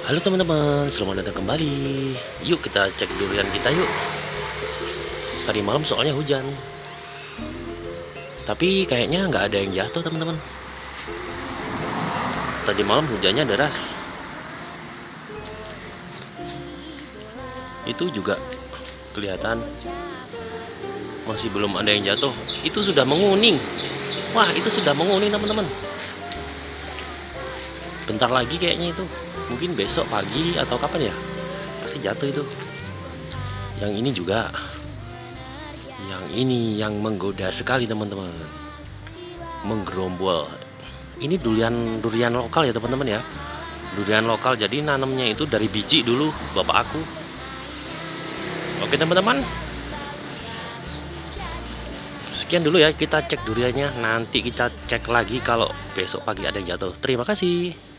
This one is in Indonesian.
Halo teman-teman, selamat datang kembali. Yuk kita cek durian kita yuk. Tadi malam soalnya hujan, tapi kayaknya nggak ada yang jatuh teman-teman. Tadi malam hujannya deras. Itu juga kelihatan masih belum ada yang jatuh. Itu sudah menguning. Wah, itu sudah menguning teman-teman. Bentar lagi kayaknya itu. Mungkin besok pagi atau kapan ya? Pasti jatuh itu. Yang ini juga. Yang ini yang menggoda sekali teman-teman. Menggerombol. Ini durian lokal ya teman-teman ya. Durian lokal, jadi nanamnya itu dari biji dulu bapak aku. Oke teman-teman, sekian dulu ya, kita cek duriannya. Nanti kita cek lagi kalau besok pagi ada yang jatuh. Terima kasih.